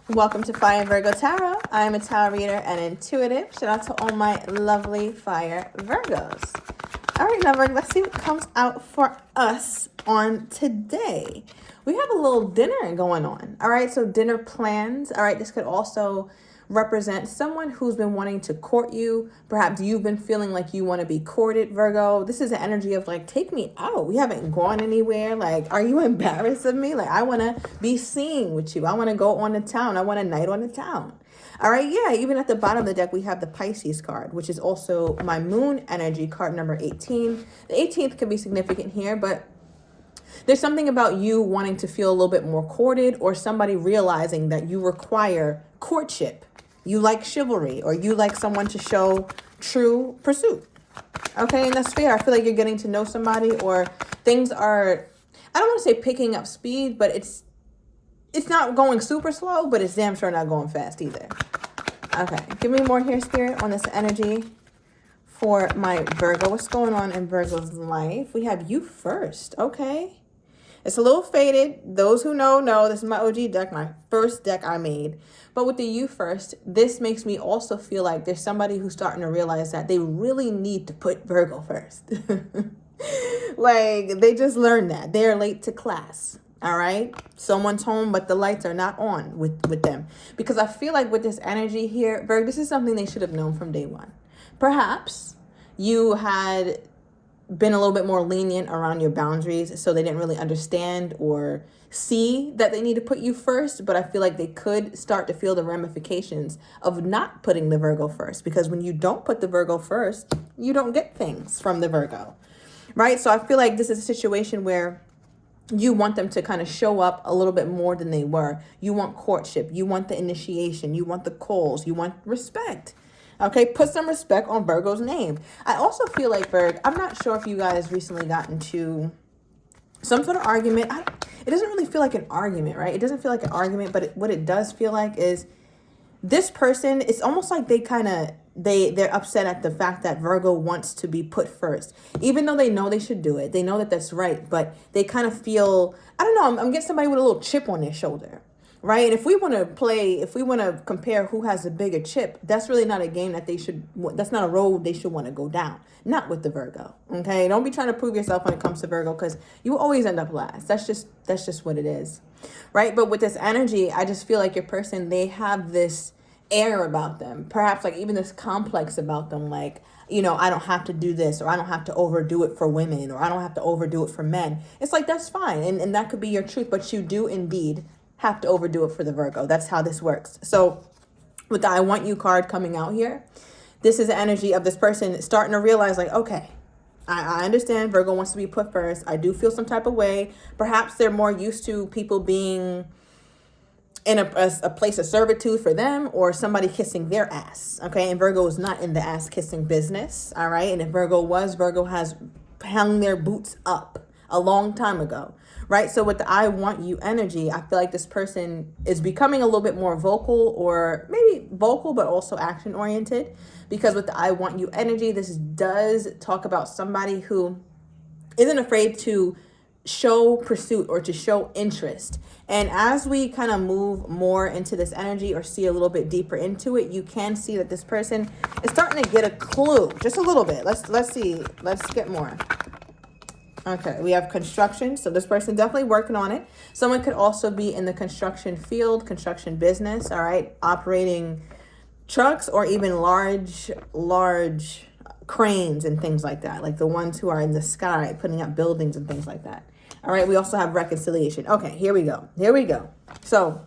Welcome to Fire Virgo Tarot. I am a tarot reader and intuitive. Shout out to all my lovely fire Virgos. All right, now Virgo, let's see what comes out for us on today. We have a little dinner going on. All right, so dinner plans. All right, this could also represent someone who's been wanting to court you. Perhaps you've been feeling like you want to be courted, Virgo. This is an energy of like, take me out. We haven't gone anywhere. Like, are you embarrassed of me? Like, I want to be seen with you. I want to go on the town. I want a night on the town. All right, yeah, even at the bottom of the deck, we have the Pisces card, which is also my moon energy card number 18. The 18th can be significant here, but there's something about you wanting to feel a little bit more courted, or somebody realizing that you require courtship. You like chivalry, or you like someone to show true pursuit. Okay, and that's fair. I feel like you're getting to know somebody, or things are, I don't want to say picking up speed, but it's not going super slow, but it's damn sure not going fast either. Okay, give me more here, Spirit, on this energy for my Virgo. What's going on in Virgo's life? We have you first. Okay. It's a little faded. Those who know, this is my OG deck, my first deck I made. But with the you first, this makes me also feel like there's somebody who's starting to realize that they really need to put Virgo first. Like, they just learned that. They're late to class. All right. Someone's home, but the lights are not on with them. Because I feel like with this energy here, Virgo, this is something they should have known from day one. Perhaps you had been a little bit more lenient around your boundaries, so they didn't really understand or see that they need to put you first. But I feel like they could start to feel the ramifications of not putting the Virgo first, because when you don't put the Virgo first, you don't get things from the Virgo, right? So I feel like this is a situation where you want them to kind of show up a little bit more than they were. You want courtship. You want the initiation. You want the calls. You want respect. Okay, put some respect on Virgo's name. I also feel like, Virg, I'm not sure if you guys recently got into some sort of argument. It doesn't really feel like an argument, right? It doesn't feel like an argument, but what it does feel like is this person, it's almost like they're upset at the fact that Virgo wants to be put first. Even though they know they should do it. They know that that's right, but they kind of feel, I don't know, I'm getting somebody with a little chip on their shoulder. Right? And if we want to compare who has a bigger chip, that's really not a game that that's not a road they should want to go down. Not with the Virgo. Okay? Don't be trying to prove yourself when it comes to Virgo, because you always end up last. That's just what it is. Right? But with this energy, I just feel like your person, they have this air about them. Perhaps like even this complex about them, like, I don't have to do this, or I don't have to overdo it for women, or I don't have to overdo it for men. It's like, that's fine. And that could be your truth, but you do indeed have to overdo it for the Virgo. That's how this works. So with the I want you card coming out here, this is the energy of this person starting to realize, like, okay, I understand Virgo wants to be put first. I do feel some type of way. Perhaps they're more used to people being in a place of servitude for them, or somebody kissing their ass. Okay. And Virgo is not in the ass kissing business. All right. And if Virgo has hung their boots up a long time ago. Right? So with the I want you energy, I feel like this person is becoming a little bit more vocal, or maybe vocal, but also action oriented. Because with the I want you energy, this does talk about somebody who isn't afraid to show pursuit or to show interest. And as we kind of move more into this energy, or see a little bit deeper into it, you can see that this person is starting to get a clue just a little bit. Let's see. Let's get more. Okay, we have construction. So this person definitely working on it. Someone could also be in the construction field, construction business, all right, operating trucks, or even large cranes and things like that, like the ones who are in the sky putting up buildings and things like that. All right, we also have reconciliation. Okay, here we go. So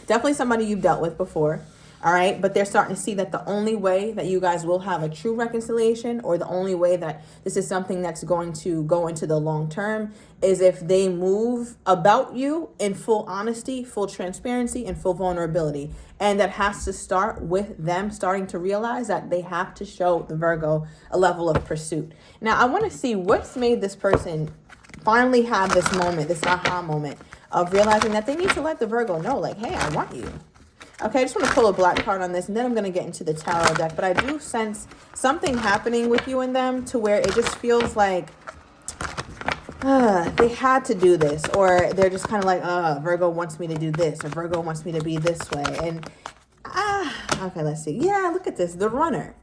definitely somebody you've dealt with before. All right. But they're starting to see that the only way that you guys will have a true reconciliation, or the only way that this is something that's going to go into the long term, is if they move about you in full honesty, full transparency, and full vulnerability. And that has to start with them starting to realize that they have to show the Virgo a level of pursuit. Now, I want to see what's made this person finally have this moment, this aha moment of realizing that they need to let the Virgo know, like, hey, I want you. Okay, I just want to pull a black card on this, and then I'm going to get into the tarot deck. But I do sense something happening with you and them, to where it just feels like they had to do this, or they're just kind of like, Virgo wants me to do this, or Virgo wants me to be this way. And okay, let's see. Yeah, look at this, the runner,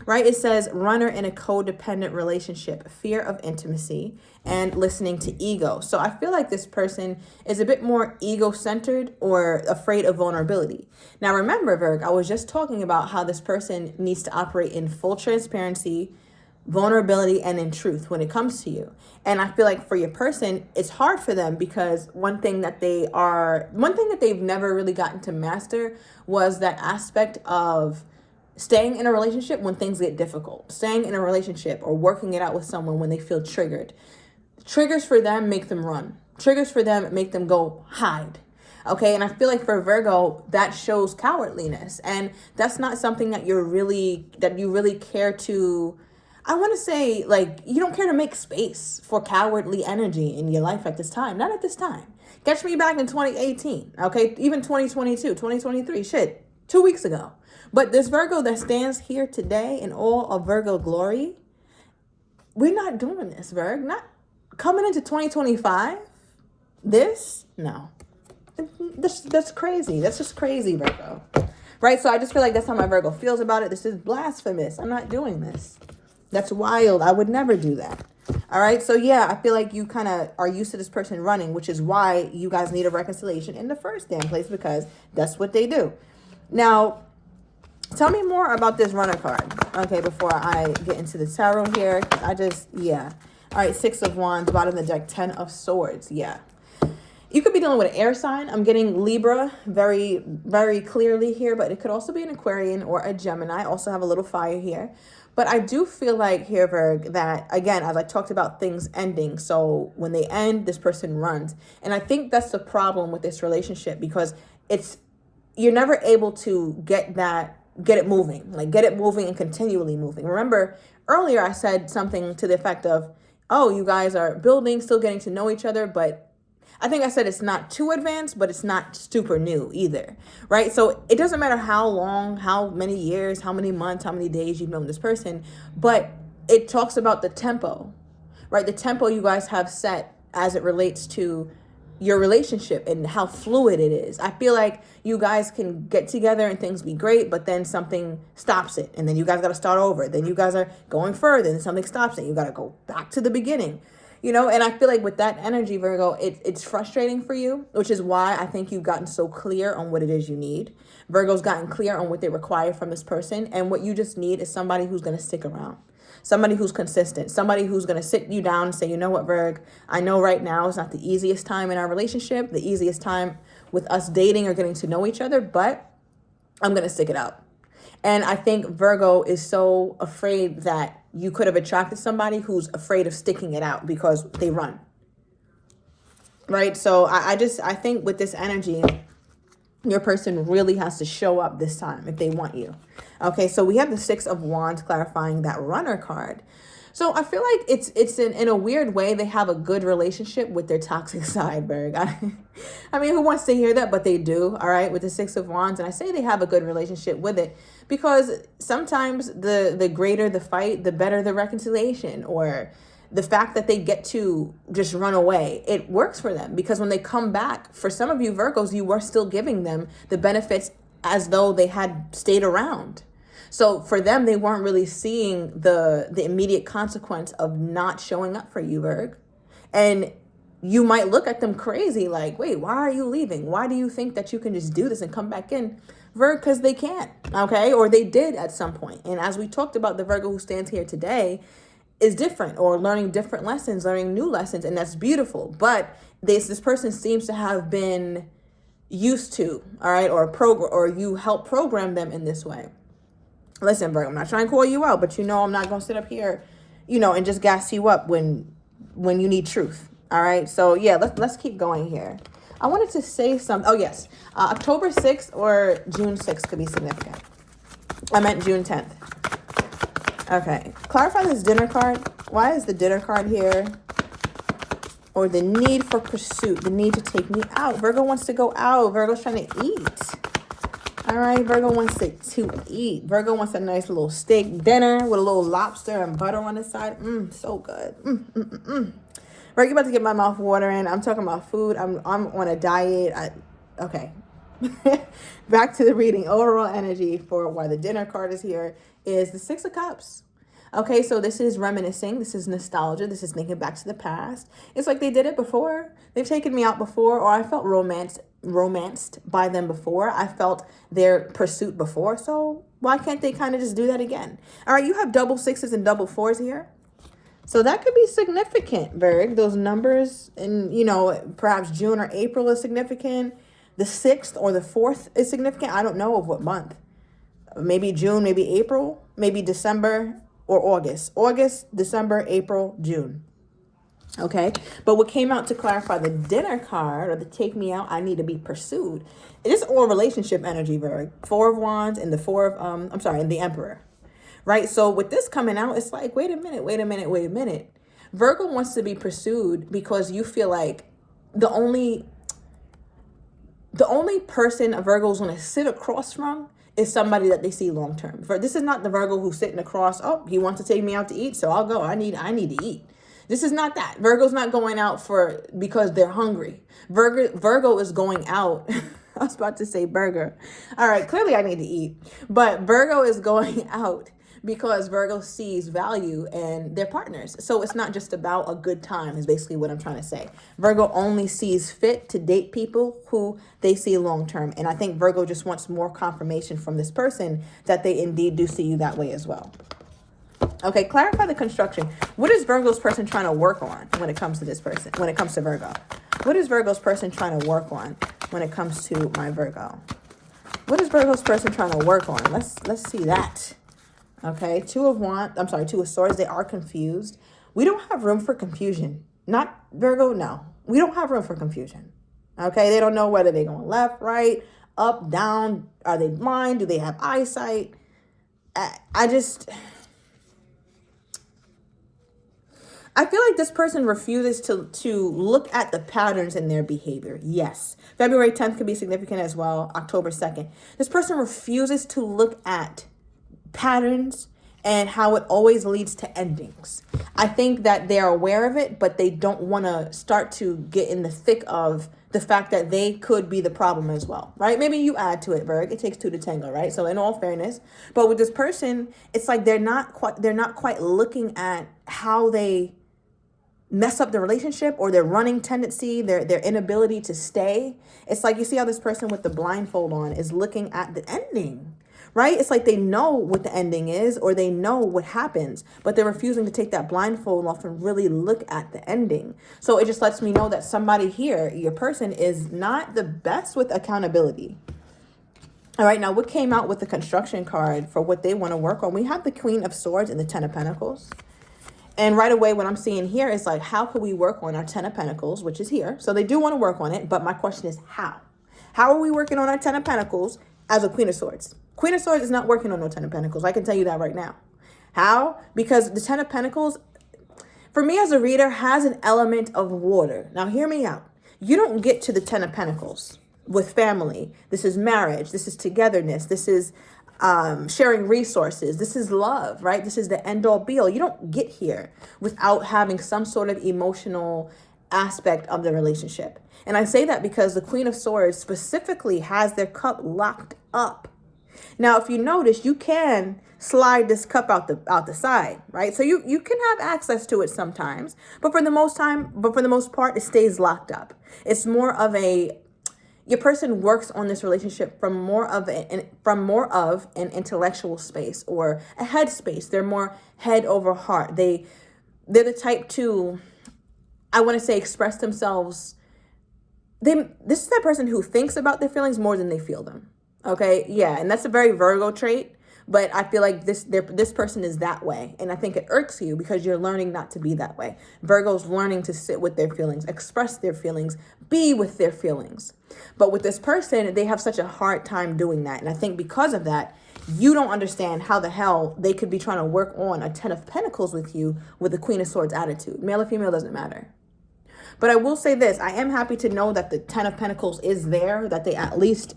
right? It says runner in a codependent relationship, fear of intimacy, and listening to ego. So I feel like this person is a bit more ego-centered or afraid of vulnerability. Now, remember, Virg, I was just talking about how this person needs to operate in full transparency, vulnerability, and in truth when it comes to you. And I feel like for your person, it's hard for them because one thing that they've never really gotten to master was that aspect of staying in a relationship when things get difficult, staying in a relationship or working it out with someone when they feel triggered. Triggers for them make them run. Triggers for them make them go hide. Okay, and I feel like for Virgo, that shows cowardliness. And that's not something that you really care to, I want to say, like, you don't care to make space for cowardly energy in your life at this time. Not at this time. Catch me back in 2018, okay? Even 2022, 2023, shit, 2 weeks ago. But this Virgo that stands here today in all of Virgo glory, we're not doing this, Virg. Not coming into 2025. No. That's crazy. That's just crazy, Virgo. Right? So I just feel like that's how my Virgo feels about it. This is blasphemous. I'm not doing this. That's wild. I would never do that. All right. So yeah, I feel like you kind of are used to this person running, which is why you guys need a reconciliation in the first damn place, because that's what they do. Now, tell me more about this runner card. Okay, before I get into the tarot here. All right, 6 of Wands, bottom of the deck, 10 of Swords. Yeah. You could be dealing with an air sign. I'm getting Libra very, very clearly here, but it could also be an Aquarian or a Gemini. Also have a little fire here. But I do feel like here, Virg, that, again, as I talked about things ending, so when they end, this person runs. And I think that's the problem with this relationship, because you're never able to get it moving and continually moving. Remember, earlier I said something to the effect of, oh, you guys are building, still getting to know each other, but I think I said it's not too advanced, but it's not super new either, right? So it doesn't matter how long, how many years, how many months, how many days you've known this person, but it talks about the tempo, right? The tempo you guys have set as it relates to your relationship and how fluid it is. I feel like you guys can get together and things be great, but then something stops it. And then you guys got to start over. Then you guys are going further and something stops it. You got to go back to the beginning. And I feel like with that energy, Virgo, it's frustrating for you, which is why I think you've gotten so clear on what it is you need. Virgo's gotten clear on what they require from this person. And what you just need is somebody who's going to stick around. Somebody who's consistent. Somebody who's going to sit you down and say, you know what, Virg, I know right now is not the easiest time in our relationship, the easiest time with us dating or getting to know each other, but I'm going to stick it out. And I think Virgo is so afraid that you could have attracted somebody who's afraid of sticking it out because they run. Right? So I think with this energy, your person really has to show up this time if they want you. Okay, so we have the 6 of Wands clarifying that runner card. So I feel like it's in a weird way, they have a good relationship with their toxic side, Berg. I mean, who wants to hear that? But they do, all right, with the 6 of Wands. And I say they have a good relationship with it because sometimes the greater the fight, the better the reconciliation, or the fact that they get to just run away, it works for them because when they come back, for some of you Virgos, you were still giving them the benefits as though they had stayed around. So for them, they weren't really seeing the immediate consequence of not showing up for you, Virg. And you might look at them crazy like, wait, why are you leaving? Why do you think that you can just do this and come back in? Virg, because they can't, okay? Or they did at some point. And as we talked about, the Virgo who stands here today is different, or learning different lessons, learning new lessons, and that's beautiful. But this person seems to have been used to, all right, or you help program them in this way. Listen, Virgo, I'm not trying to call you out, but I'm not going to sit up here, and just gas you up when you need truth. All right. So yeah, let's keep going here. I wanted to say something. Oh yes. October 6th or June 6th could be significant. I meant June 10th. Okay. Clarify this dinner card. Why is the dinner card here? Or the need for pursuit, the need to take me out. Virgo wants to go out. Virgo's trying to eat. All right, Virgo wants to eat. Virgo wants a nice little steak dinner with a little lobster and butter on the side. So good. Virgo about to get my mouth watering. I'm talking about food. I'm on a diet. Okay. Back to the reading. Overall energy for why the dinner card is here is the Six of Cups. Okay, so this is reminiscing. This is nostalgia. This is thinking back to the past. It's like they did it before. They've taken me out before, or I felt romanced by them before. I felt their pursuit before. So why can't they kind of just do that again? All right, you have double sixes and double fours here. So that could be significant, Virg. Those numbers in, perhaps June or April is significant. The 6th or the 4th is significant. I don't know of what month. Maybe June, maybe April, maybe December or August. August, December, April, June. Okay. But what came out to clarify the dinner card or the take me out, I need to be pursued. It is all relationship energy, Virg. 4 of Wands and the and the Emperor. Right? So with this coming out, it's like, wait a minute. Virgo wants to be pursued because you feel like the only person a Virgo is going to sit across from is somebody that they see long term. This is not the Virgo who's sitting across, oh, he wants to take me out to eat, so I'll go. I need to eat. This is not that. Virgo's not going out because they're hungry. Virgo is going out. I was about to say burger. All right, clearly I need to eat. But Virgo is going out because Virgo sees value in their partners. So it's not just about a good time is basically what I'm trying to say. Virgo only sees fit to date people who they see long term. And I think Virgo just wants more confirmation from this person that they indeed do see you that way as well. Okay, clarify the construction. What is Virgo's person trying to work on when it comes to this person, when it comes to Virgo? What is Virgo's person trying to work on when it comes to my Virgo? What is Virgo's person trying to work on? Let's see that. Okay, 2 of Swords. They are confused. We don't have room for confusion. Not Virgo, no. We don't have room for confusion. Okay, they don't know whether they're going left, right, up, down. Are they blind? Do they have eyesight? I feel like this person refuses to look at the patterns in their behavior. Yes. February 10th could be significant as well. October 2nd. This person refuses to look at patterns and how it always leads to endings. I think that they're aware of it, but they don't want to start to get in the thick of the fact that they could be the problem as well, right? Maybe you add to it, Virg. It takes 2 to tango, right? So in all fairness, but with this person, it's like they're not quite looking at how they mess up the relationship or their running tendency, their inability to stay. It's like you see how this person with the blindfold on is looking at the ending. Right? It's like they know what the ending is or they know what happens, but they're refusing to take that blindfold off and really look at the ending. So it just lets me know that somebody here, your person, is not the best with accountability. All right, now what came out with the construction card for what they want to work on? We have the Queen of Swords and the 10 of Pentacles. And right away, what I'm seeing here is like, how can we work on our 10 of Pentacles, which is here? So they do want to work on it, but my question is how? How are we working on our 10 of Pentacles as a Queen of Swords? Queen of Swords is not working on no 10 of Pentacles. I can tell you that right now. How? Because the 10 of Pentacles, for me as a reader, has an element of water. Now, hear me out. You don't get to the 10 of Pentacles with family. This is marriage. This is togetherness. This is sharing resources. This is love, right? This is the end all be all. You don't get here without having some sort of emotional aspect of the relationship. And I say that because the Queen of Swords specifically has their cup locked up. Now, if you notice, you can slide this cup out the side, right? So you can have access to it sometimes, but for the most part, it stays locked up. It's more of your person works on this relationship from more of an intellectual space or a head space. They're more head over heart. They're the type to, I want to say, express themselves. This is that person who thinks about their feelings more than they feel them. Okay, yeah, and that's a very Virgo trait, but I feel like this person is that way, and I think it irks you because you're learning not to be that way. Virgo's learning to sit with their feelings, express their feelings, be with their feelings. But with this person, they have such a hard time doing that, and I think because of that, you don't understand how the hell they could be trying to work on a 10 of Pentacles with you with a Queen of Swords attitude. Male or female doesn't matter. But I will say this, I am happy to know that the 10 of Pentacles is there, that they at least,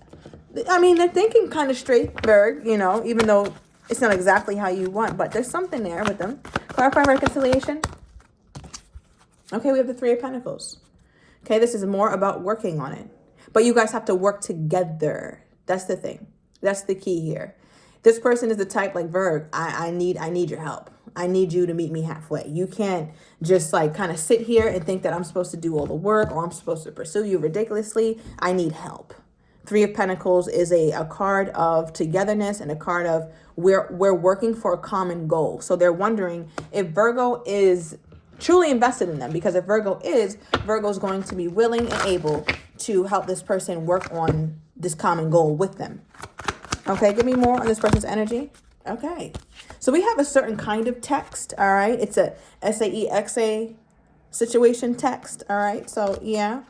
I mean, they're thinking kind of straight, Berg, even though it's not exactly how you want, but there's something there with them. Clarify reconciliation. Okay, we have the Three of Pentacles. Okay, this is more about working on it. But you guys have to work together. That's the thing. That's the key here. This person is the type like Virg, I need your help. I need you to meet me halfway. You can't just like kind of sit here and think that I'm supposed to do all the work or I'm supposed to pursue you ridiculously. I need help. Three of Pentacles is a card of togetherness and a card of we're working for a common goal. So they're wondering if Virgo is truly invested in them, because if Virgo is going to be willing and able to help this person work on this common goal with them. Okay, give me more on this person's energy. Okay, so we have a certain kind of text. All right, it's a SAEXA situation text. All right, so yeah,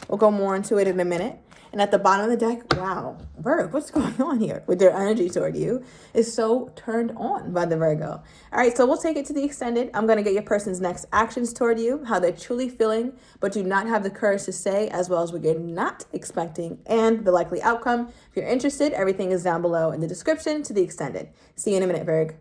we'll go more into it in a minute. And at the bottom of the deck, wow, Virgo, what's going on here with their energy toward you is so turned on by the Virgo. All right, so we'll take it to the extended. I'm going to get your person's next actions toward you, how they're truly feeling, but do not have the courage to say, as well as what you're not expecting, and the likely outcome. If you're interested, everything is down below in the description to the extended. See you in a minute, Virgo.